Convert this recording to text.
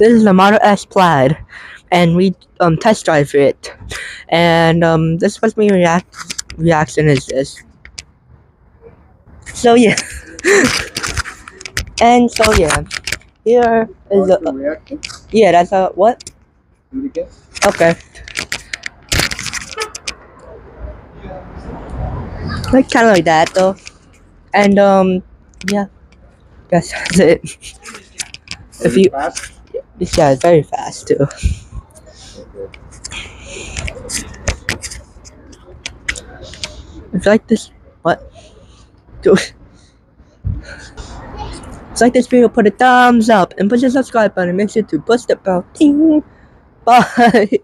This is the Model S Plaid, and we test drive it. And this was my reaction is this. So yeah, and so yeah, here is the reaction. Yeah, that's a what? Do it again. Okay. Like kind of like that though, and yeah, that's it. If you, fast. yeah, it's very fast too. It's like this. What? It's like this video. Put a thumbs up and push the subscribe button. Make sure to push the bell. Ting. Bye.